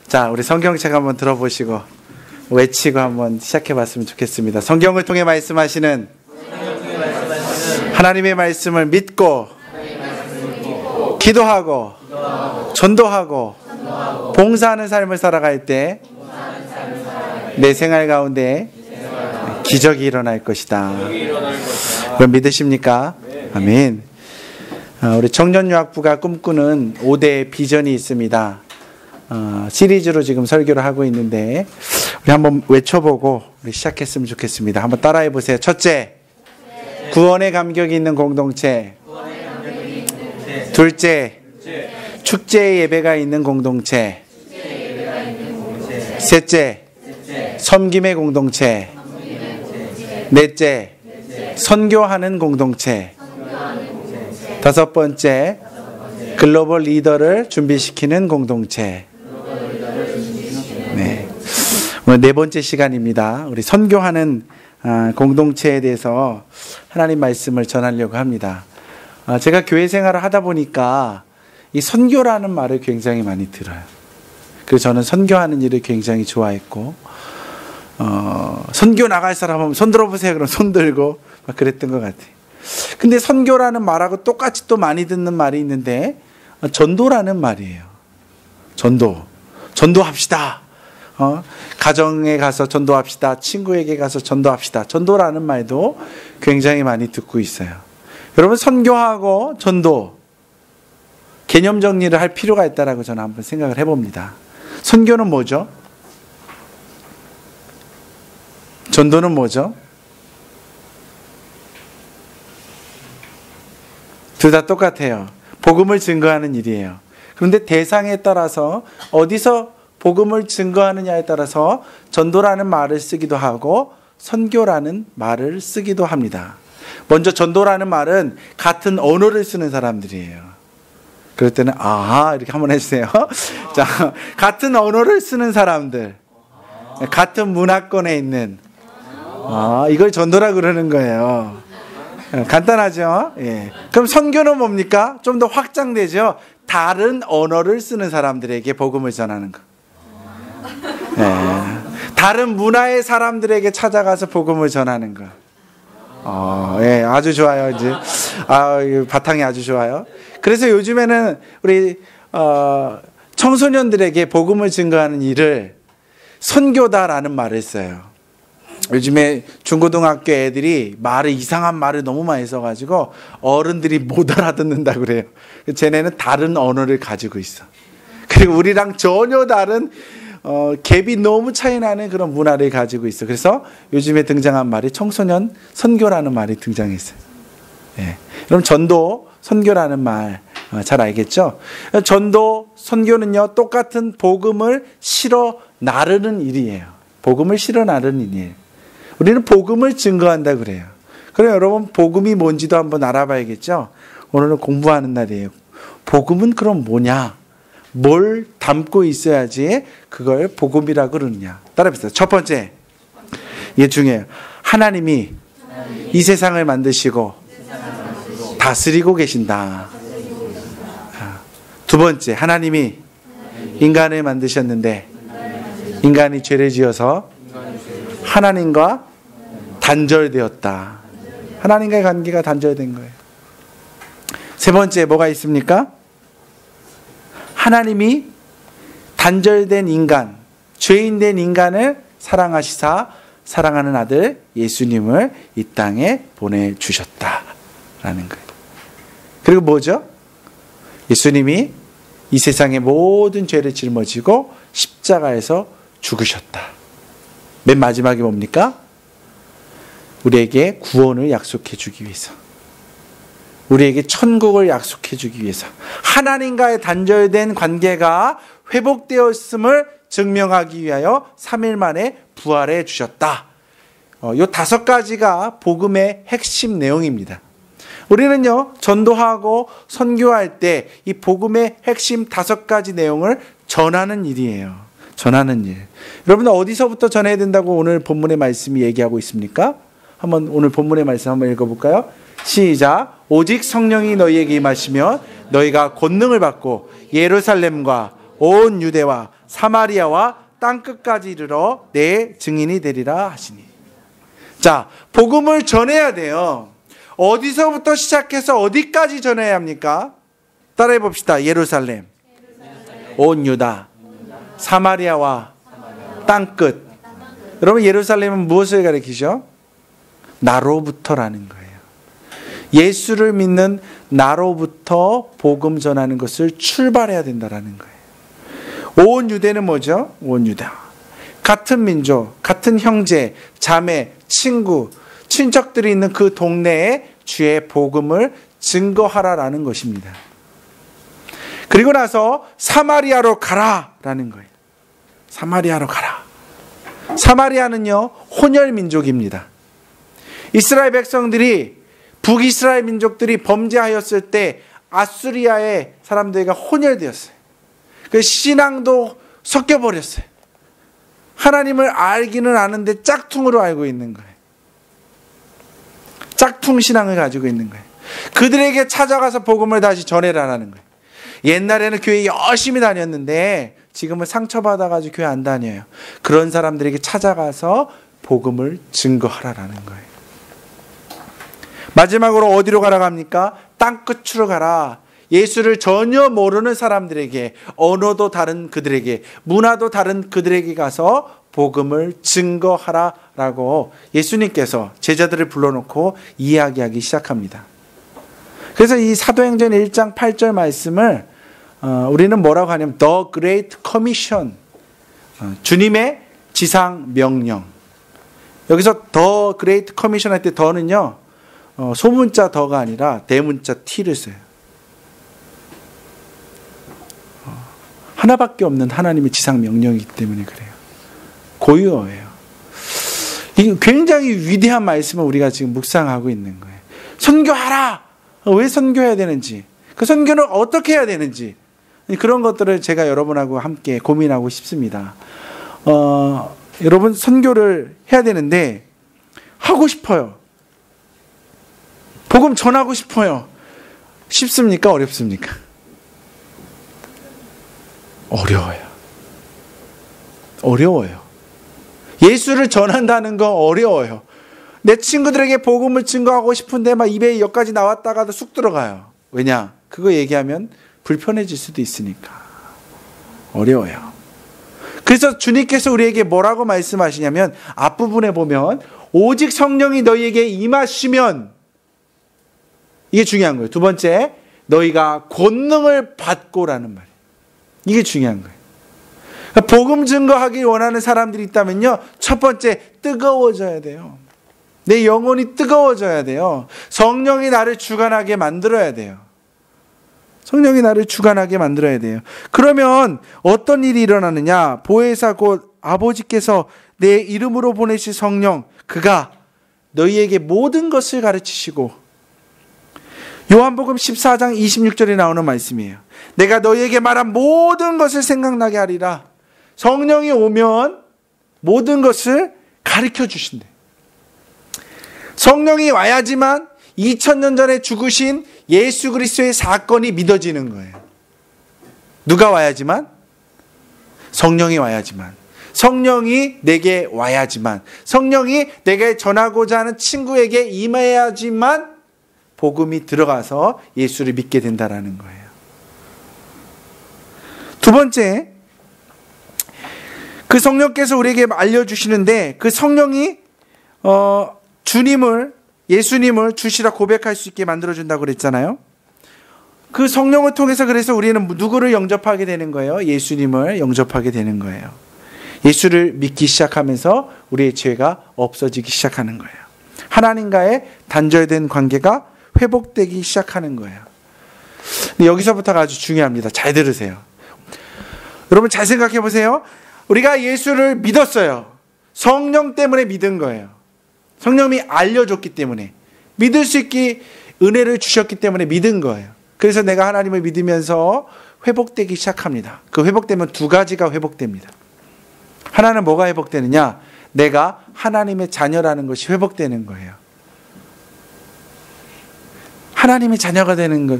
자, 우리 성경책 한번 들어보시고 외치고 한번 시작해 봤으면 좋겠습니다. 성경을 통해 말씀하시는 하나님의 말씀을 믿고 기도하고 전도하고 봉사하는 삶을 살아갈 때 내 생활 가운데 기적이 일어날 것이다. 그럼 믿으십니까? 아멘. 우리 청년유학부가 꿈꾸는 5대 비전이 있습니다. 시리즈로 지금 설교를 하고 있는데 우리 한번 외쳐보고 우리 시작했으면 좋겠습니다. 한번 따라해 보세요. 첫째, 구원의 감격이 있는 공동체. 둘째, 축제의 예배가 있는 공동체. 셋째, 섬김의 공동체. 넷째, 선교하는 공동체. 다섯 번째, 글로벌 리더를 준비시키는 공동체. 네. 오늘 네 번째 시간입니다. 우리 선교하는 공동체에 대해서 하나님 말씀을 전하려고 합니다. 제가 교회 생활을 하다 보니까 이 선교라는 말을 굉장히 많이 들어요. 그래서 저는 선교하는 일을 굉장히 좋아했고, 선교 나갈 사람 하면 손 들어보세요. 그럼 손 들고 막 그랬던 것 같아요. 근데 선교라는 말하고 똑같이 또 많이 듣는 말이 있는데 전도라는 말이에요. 전도합시다. 가정에 가서 전도합시다. 친구에게 가서 전도합시다. 전도라는 말도 굉장히 많이 듣고 있어요. 여러분, 선교하고 전도 개념 정리를 할 필요가 있다라고 저는 한번 생각을 해봅니다. 선교는 뭐죠? 전도는 뭐죠? 둘 다 똑같아요. 복음을 증거하는 일이에요. 그런데 대상에 따라서 어디서 복음을 증거하느냐에 따라서 전도라는 말을 쓰기도 하고 선교라는 말을 쓰기도 합니다. 먼저 전도라는 말은 같은 언어를 쓰는 사람들이에요. 그럴 때는 아하 이렇게 한번 해주세요. 자, 같은 언어를 쓰는 사람들, 같은 문화권에 있는 이걸 전도라 그러는 거예요. 간단하죠? 예. 그럼 선교는 뭡니까? 좀 더 확장되죠? 다른 언어를 쓰는 사람들에게 복음을 전하는 거. 예. 다른 문화의 사람들에게 찾아가서 복음을 전하는 거. 예, 아주 좋아요. 이제 바탕이 아주 좋아요. 그래서 요즘에는 우리 청소년들에게 복음을 증거하는 일을 선교다라는 말을 써요. 요즘에 중고등학교 애들이 이상한 말을 너무 많이 써가지고 어른들이 못 알아듣는다 그래요. 쟤네는 다른 언어를 가지고 있어. 그리고 우리랑 전혀 다른 갭이 너무 차이 나는 그런 문화를 가지고 있어. 그래서 요즘에 등장한 말이 청소년 선교라는 말이 등장했어요. 예. 그럼 전도, 선교라는 말 잘 알겠죠? 전도, 선교는요 똑같은 복음을 실어 나르는 일이에요. 복음을 실어 나르는 일이에요. 우리는 복음을 증거한다 그래요. 그럼 여러분 복음이 뭔지도 한번 알아봐야겠죠? 오늘은 공부하는 날이에요. 복음은 그럼 뭐냐? 뭘 담고 있어야지 그걸 복음이라고 그러느냐? 따라해보세요. 첫 번째, 이게 중요해요. 하나님이 이 세상을 만드시고 다스리고 계신다. 두 번째, 하나님이 인간을 만드셨는데 인간이 죄를 지어서 하나님과 단절되었다. 하나님과의 관계가 단절된 거예요. 세 번째, 뭐가 있습니까? 하나님이 단절된 인간, 죄인된 인간을 사랑하시사 사랑하는 아들 예수님을 이 땅에 보내주셨다라는 거예요. 그리고 뭐죠? 예수님이 이 세상의 모든 죄를 짊어지고 십자가에서 죽으셨다. 맨 마지막이 뭡니까? 우리에게 구원을 약속해 주기 위해서, 우리에게 천국을 약속해 주기 위해서, 하나님과의 단절된 관계가 회복되었음을 증명하기 위하여 3일 만에 부활해 주셨다. 이 5가지가 복음의 핵심 내용입니다. 우리는요, 전도하고 선교할 때 이 복음의 핵심 5가지 내용을 전하는 일이에요. 전하는 일. 여러분 어디서부터 전해야 된다고 오늘 본문의 말씀이 얘기하고 있습니까? 한번 오늘 본문의 말씀 한번 읽어볼까요? 시작. 오직 성령이 너희에게 임하시면 너희가 권능을 받고 예루살렘과 온 유대와 사마리아와 땅끝까지 이르러 내 증인이 되리라 하시니. 자, 복음을 전해야 돼요. 어디서부터 시작해서 어디까지 전해야 합니까? 따라해 봅시다. 예루살렘, 온 유다, 사마리아와 땅끝. 여러분, 예루살렘은 무엇을 가리키죠? 나로부터라는 거예요. 예수를 믿는 나로부터 복음 전하는 것을 출발해야 된다라는 거예요. 온 유대는 뭐죠? 온 유다. 같은 민족, 같은 형제, 자매, 친구, 친척들이 있는 그 동네에 주의 복음을 증거하라라는 것입니다. 그리고 나서 사마리아로 가라라는 거예요. 사마리아로 가라. 사마리아는요, 혼혈 민족입니다. 이스라엘 백성들이, 북이스라엘 민족들이 범죄하였을 때 아수리아의 사람들과 혼혈되었어요. 그 신앙도 섞여버렸어요. 하나님을 알기는 아는데 짝퉁으로 알고 있는 거예요. 짝퉁 신앙을 가지고 있는 거예요. 그들에게 찾아가서 복음을 다시 전해라라는 거예요. 옛날에는 교회 열심히 다녔는데 지금은 상처받아가지고 교회 안 다녀요. 그런 사람들에게 찾아가서 복음을 증거하라라는 거예요. 마지막으로 어디로 가라고 합니까? 땅끝으로 가라. 예수를 전혀 모르는 사람들에게, 언어도 다른 그들에게, 문화도 다른 그들에게 가서 복음을 증거하라라고 예수님께서 제자들을 불러놓고 이야기하기 시작합니다. 그래서 이 사도행전 1장 8절 말씀을 우리는 뭐라고 하냐면 The Great Commission, 주님의 지상 명령. 여기서 The Great Commission 할 때 더는요, 소문자 더가 아니라 대문자 T를 써요. 하나밖에 없는 하나님의 지상 명령이기 때문에 그래요. 고유어예요. 이 굉장히 위대한 말씀을 우리가 지금 묵상하고 있는 거예요. 선교하라! 왜 선교해야 되는지, 그 선교는 어떻게 해야 되는지, 그런 것들을 제가 여러분하고 함께 고민하고 싶습니다. 여러분, 선교를 해야 되는데 하고 싶어요. 복음 전하고 싶어요. 쉽습니까? 어렵습니까? 어려워요. 어려워요. 예수를 전한다는 거 어려워요. 내 친구들에게 복음을 증거하고 싶은데 막 입에 여기까지 나왔다가도 쑥 들어가요. 왜냐? 그거 얘기하면 불편해질 수도 있으니까. 어려워요. 그래서 주님께서 우리에게 뭐라고 말씀하시냐면, 앞부분에 보면 오직 성령이 너희에게 임하시면, 이게 중요한 거예요. 두 번째, 너희가 권능을 받고라는 말이에요. 이게 중요한 거예요. 그러니까 복음 증거하기 원하는 사람들이 있다면요, 첫 번째, 뜨거워져야 돼요. 내 영혼이 뜨거워져야 돼요. 성령이 나를 주관하게 만들어야 돼요. 성령이 나를 주관하게 만들어야 돼요. 그러면 어떤 일이 일어나느냐? 보혜사 곧 아버지께서 내 이름으로 보내실 성령, 그가 너희에게 모든 것을 가르치시고, 요한복음 14장 26절에 나오는 말씀이에요. 내가 너희에게 말한 모든 것을 생각나게 하리라. 성령이 오면 모든 것을 가르쳐 주신대. 성령이 와야지만 2000년 전에 죽으신 예수 그리스도의 사건이 믿어지는 거예요. 누가 와야지만? 성령이 와야지만. 성령이 내게 와야지만. 성령이 내게 전하고자 하는 친구에게 임해야지만 복음이 들어가서 예수를 믿게 된다라는 거예요. 두 번째, 그 성령께서 우리에게 알려주시는데, 그 성령이 주님을, 예수님을 주시라 고백할 수 있게 만들어준다고 그랬잖아요. 그 성령을 통해서 그래서 우리는 누구를 영접하게 되는 거예요? 예수님을 영접하게 되는 거예요. 예수를 믿기 시작하면서 우리의 죄가 없어지기 시작하는 거예요. 하나님과의 단절된 관계가 회복되기 시작하는 거예요. 근데 여기서부터가 아주 중요합니다. 잘 들으세요. 여러분, 잘 생각해 보세요. 우리가 예수를 믿었어요. 성령 때문에 믿은 거예요. 성령이 알려줬기 때문에, 믿을 수 있게 은혜를 주셨기 때문에 믿은 거예요. 그래서 내가 하나님을 믿으면서 회복되기 시작합니다. 그 회복되면 두 가지가 회복됩니다. 하나는 뭐가 회복되느냐? 내가 하나님의 자녀라는 것이 회복되는 거예요. 하나님의 자녀가 되는 거,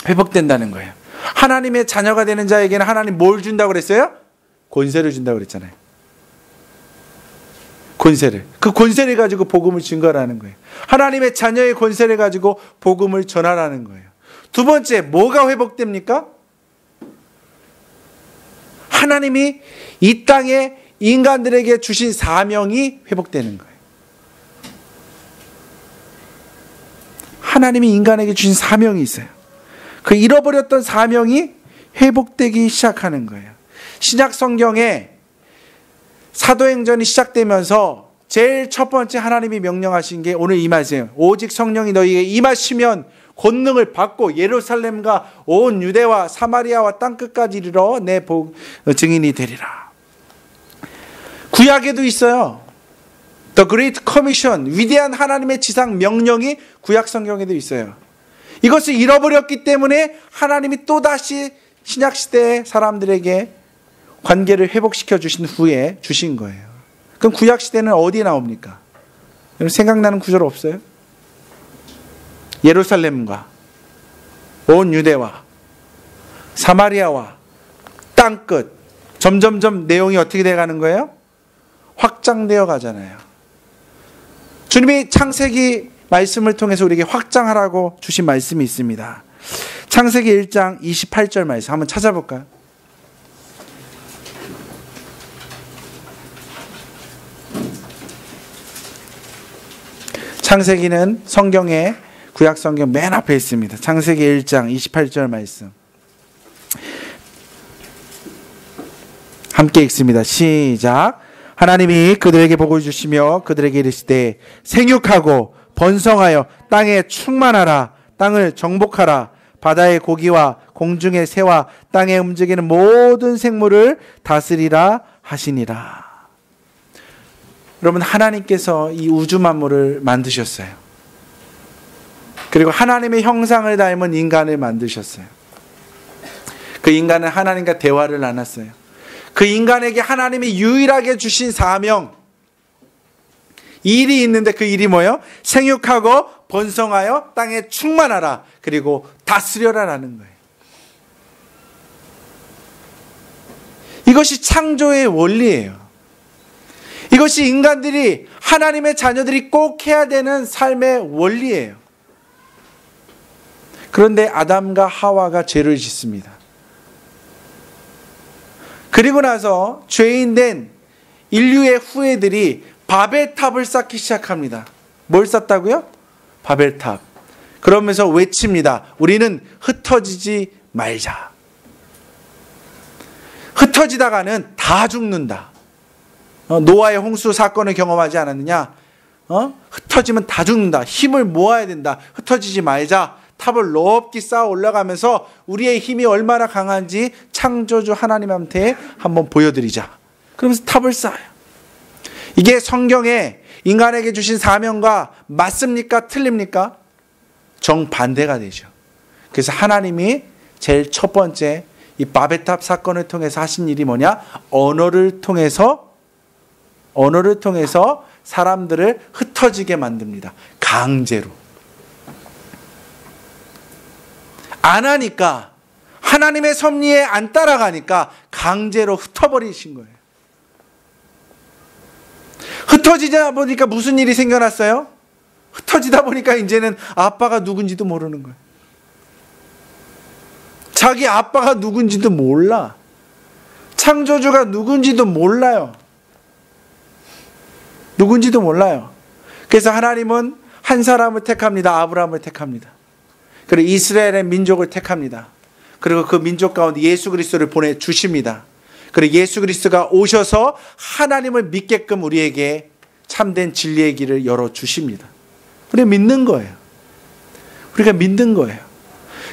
회복된다는 거예요. 하나님의 자녀가 되는 자에게는 하나님 뭘 준다고 그랬어요? 권세를 준다고 그랬잖아요. 권세를. 그 권세를 가지고 복음을 증거하라는 거예요. 하나님의 자녀의 권세를 가지고 복음을 전하라는 거예요. 두 번째, 뭐가 회복됩니까? 하나님이 이 땅에 인간들에게 주신 사명이 회복되는 거예요. 하나님이 인간에게 주신 사명이 있어요. 그 잃어버렸던 사명이 회복되기 시작하는 거예요. 신약 성경에 사도행전이 시작되면서 제일 첫 번째 하나님이 명령하신 게 오늘 이 말씀이에요. 오직 성령이 너희에게 임하시면 권능을 받고 예루살렘과 온 유대와 사마리아와 땅끝까지 이르러 내 증인이 되리라. 구약에도 있어요. The Great Commission, 위대한 하나님의 지상 명령이 구약 성경에도 있어요. 이것을 잃어버렸기 때문에 하나님이 또다시 신약 시대의 사람들에게 관계를 회복시켜 주신 후에 주신 거예요. 그럼 구약 시대는 어디에 나옵니까? 여러분 생각나는 구절 없어요? 예루살렘과 온 유대와 사마리아와 땅끝, 점점점 내용이 어떻게 돼가는 거예요? 확장되어 가잖아요. 주님이 창세기 말씀을 통해서 우리에게 확장하라고 주신 말씀이 있습니다. 창세기 1장 28절 말씀 한번 찾아볼까요? 창세기는 성경에 구약 성경 맨 앞에 있습니다. 창세기 1장 28절 말씀. 함께 읽습니다. 시작. 하나님이 그들에게 복을 주시며 그들에게 이르시되 생육하고 번성하여 땅에 충만하라. 땅을 정복하라. 바다의 고기와 공중의 새와 땅에 움직이는 모든 생물을 다스리라 하시니라. 여러분 하나님께서 이 우주 만물을 만드셨어요. 그리고 하나님의 형상을 닮은 인간을 만드셨어요. 그 인간은 하나님과 대화를 나눴어요. 그 인간에게 하나님이 유일하게 주신 사명, 일이 있는데 그 일이 뭐예요? 생육하고 번성하여 땅에 충만하라. 그리고 다스려라라는 거예요. 이것이 창조의 원리예요. 이것이 인간들이 하나님의 자녀들이 꼭 해야 되는 삶의 원리예요. 그런데 아담과 하와가 죄를 짓습니다. 그리고 나서 죄인된 인류의 후예들이 바벨탑을 쌓기 시작합니다. 뭘 쌓다고요? 바벨탑. 그러면서 외칩니다. 우리는 흩어지지 말자. 흩어지다가는 다 죽는다. 노아의 홍수 사건을 경험하지 않았느냐? 흩어지면 다 죽는다. 힘을 모아야 된다. 흩어지지 말자. 탑을 높이 쌓아 올라가면서 우리의 힘이 얼마나 강한지 창조주 하나님한테 한번 보여드리자. 그러면서 탑을 쌓아요. 이게 성경에 인간에게 주신 사명과 맞습니까? 틀립니까? 정반대가 되죠. 그래서 하나님이 제일 첫 번째 이 바벨탑 사건을 통해서 하신 일이 뭐냐? 언어를 통해서 사람들을 흩어지게 만듭니다. 강제로. 안 하니까, 하나님의 섭리에 안 따라가니까 강제로 흩어버리신 거예요. 흩어지다 보니까 무슨 일이 생겨났어요? 흩어지다 보니까 이제는 아빠가 누군지도 모르는 거예요. 자기 아빠가 누군지도 몰라. 창조주가 누군지도 몰라요. 누군지도 몰라요. 그래서 하나님은 한 사람을 택합니다. 아브라함을 택합니다. 그리고 이스라엘의 민족을 택합니다. 그리고 그 민족 가운데 예수 그리스도를 보내주십니다. 그리고 예수 그리스도가 오셔서 하나님을 믿게끔 우리에게 참된 진리의 길을 열어주십니다. 우리가 믿는 거예요. 우리가 믿는 거예요.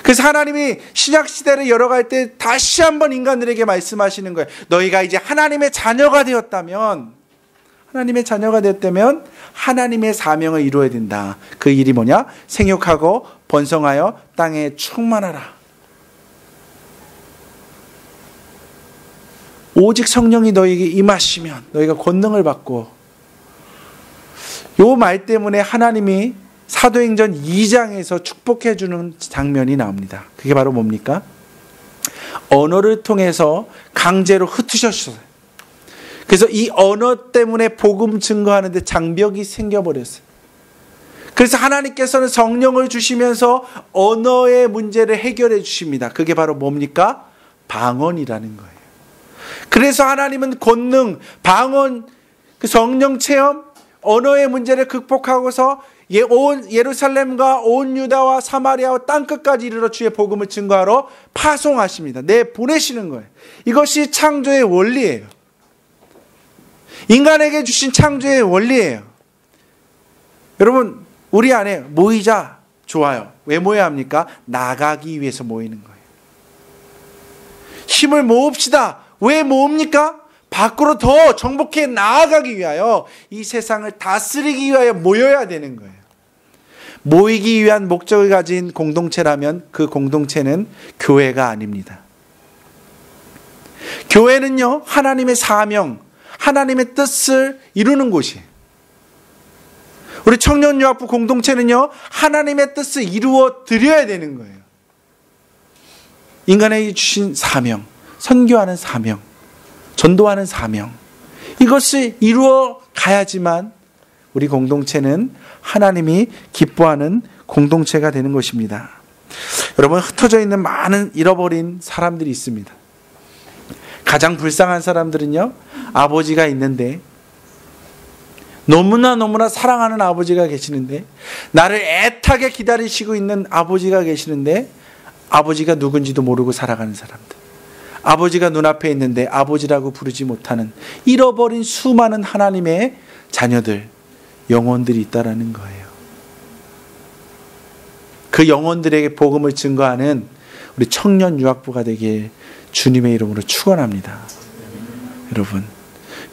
그래서 하나님이 신약시대를 열어갈 때 다시 한번 인간들에게 말씀하시는 거예요. 너희가 이제 하나님의 자녀가 되었다면 하나님의 사명을 이루어야 된다. 그 일이 뭐냐? 생육하고 번성하여 땅에 충만하라. 오직 성령이 너희에게 임하시면 너희가 권능을 받고, 요 말 때문에 하나님이 사도행전 2장에서 축복해 주는 장면이 나옵니다. 그게 바로 뭡니까? 언어를 통해서 강제로 흩으셨어요. 그래서 이 언어 때문에 복음 증거하는데 장벽이 생겨버렸어요. 그래서 하나님께서는 성령을 주시면서 언어의 문제를 해결해 주십니다. 그게 바로 뭡니까? 방언이라는 거예요. 그래서 하나님은 권능, 방언, 그 성령 체험, 언어의 문제를 극복하고서 온 예루살렘과 온 유다와 사마리아와 땅끝까지 이르러 주의 복음을 증거하러 파송하십니다. 보내시는 거예요. 이것이 창조의 원리예요. 인간에게 주신 창조의 원리예요. 여러분, 우리 안에 모이자, 좋아요. 왜 모여야 합니까? 나가기 위해서 모이는 거예요. 힘을 모읍시다. 왜 모읍니까? 밖으로 더 정복해 나아가기 위하여, 이 세상을 다스리기 위하여 모여야 되는 거예요. 모이기 위한 목적을 가진 공동체라면 그 공동체는 교회가 아닙니다. 교회는요, 하나님의 사명, 하나님의 뜻을 이루는 곳이에요. 우리 청년유학부 공동체는요, 하나님의 뜻을 이루어 드려야 되는 거예요. 인간에게 주신 사명, 선교하는 사명, 전도하는 사명, 이것을 이루어 가야지만 우리 공동체는 하나님이 기뻐하는 공동체가 되는 것입니다. 여러분, 흩어져 있는 많은 잃어버린 사람들이 있습니다. 가장 불쌍한 사람들은요, 아버지가 있는데, 너무나 사랑하는 아버지가 계시는데, 나를 애타게 기다리시고 있는 아버지가 계시는데, 아버지가 누군지도 모르고 살아가는 사람들, 아버지가 눈앞에 있는데 아버지라고 부르지 못하는 잃어버린 수많은 하나님의 자녀들, 영혼들이 있다라는 거예요. 그 영혼들에게 복음을 증거하는 우리 청년 유학부가 되길 주님의 이름으로 축원합니다.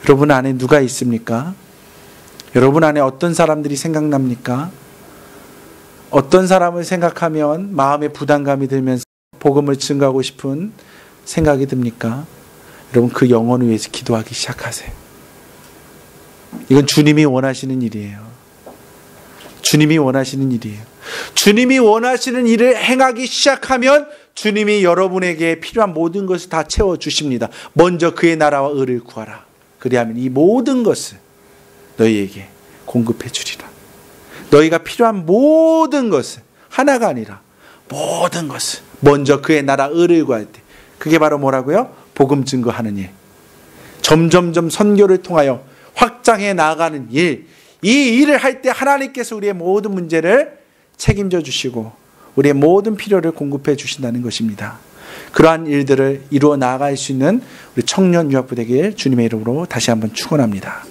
여러분 안에 누가 있습니까? 여러분 안에 어떤 사람들이 생각납니까? 어떤 사람을 생각하면 마음에 부담감이 들면서 복음을 증거하고 싶은 생각이 듭니까? 여러분, 그 영혼을 위해서 기도하기 시작하세요. 이건 주님이 원하시는 일이에요. 주님이 원하시는 일이에요. 주님이 원하시는 일을 행하기 시작하면 주님이 여러분에게 필요한 모든 것을 다 채워주십니다. 먼저 그의 나라와 의를 구하라. 그리하면 이 모든 것을 너희에게 공급해 주리라. 너희가 필요한 모든 것을, 하나가 아니라 모든 것을 먼저 그의 나라 의를 구할 때, 그게 바로 뭐라고요? 복음 증거하는 일. 점점점 선교를 통하여 확장해 나아가는 일. 이 일을 할 때 하나님께서 우리의 모든 문제를 책임져 주시고 우리의 모든 필요를 공급해 주신다는 것입니다. 그러한 일들을 이루어 나아갈 수 있는 우리 청년 유학부 되길 주님의 이름으로 다시 한번 축원합니다.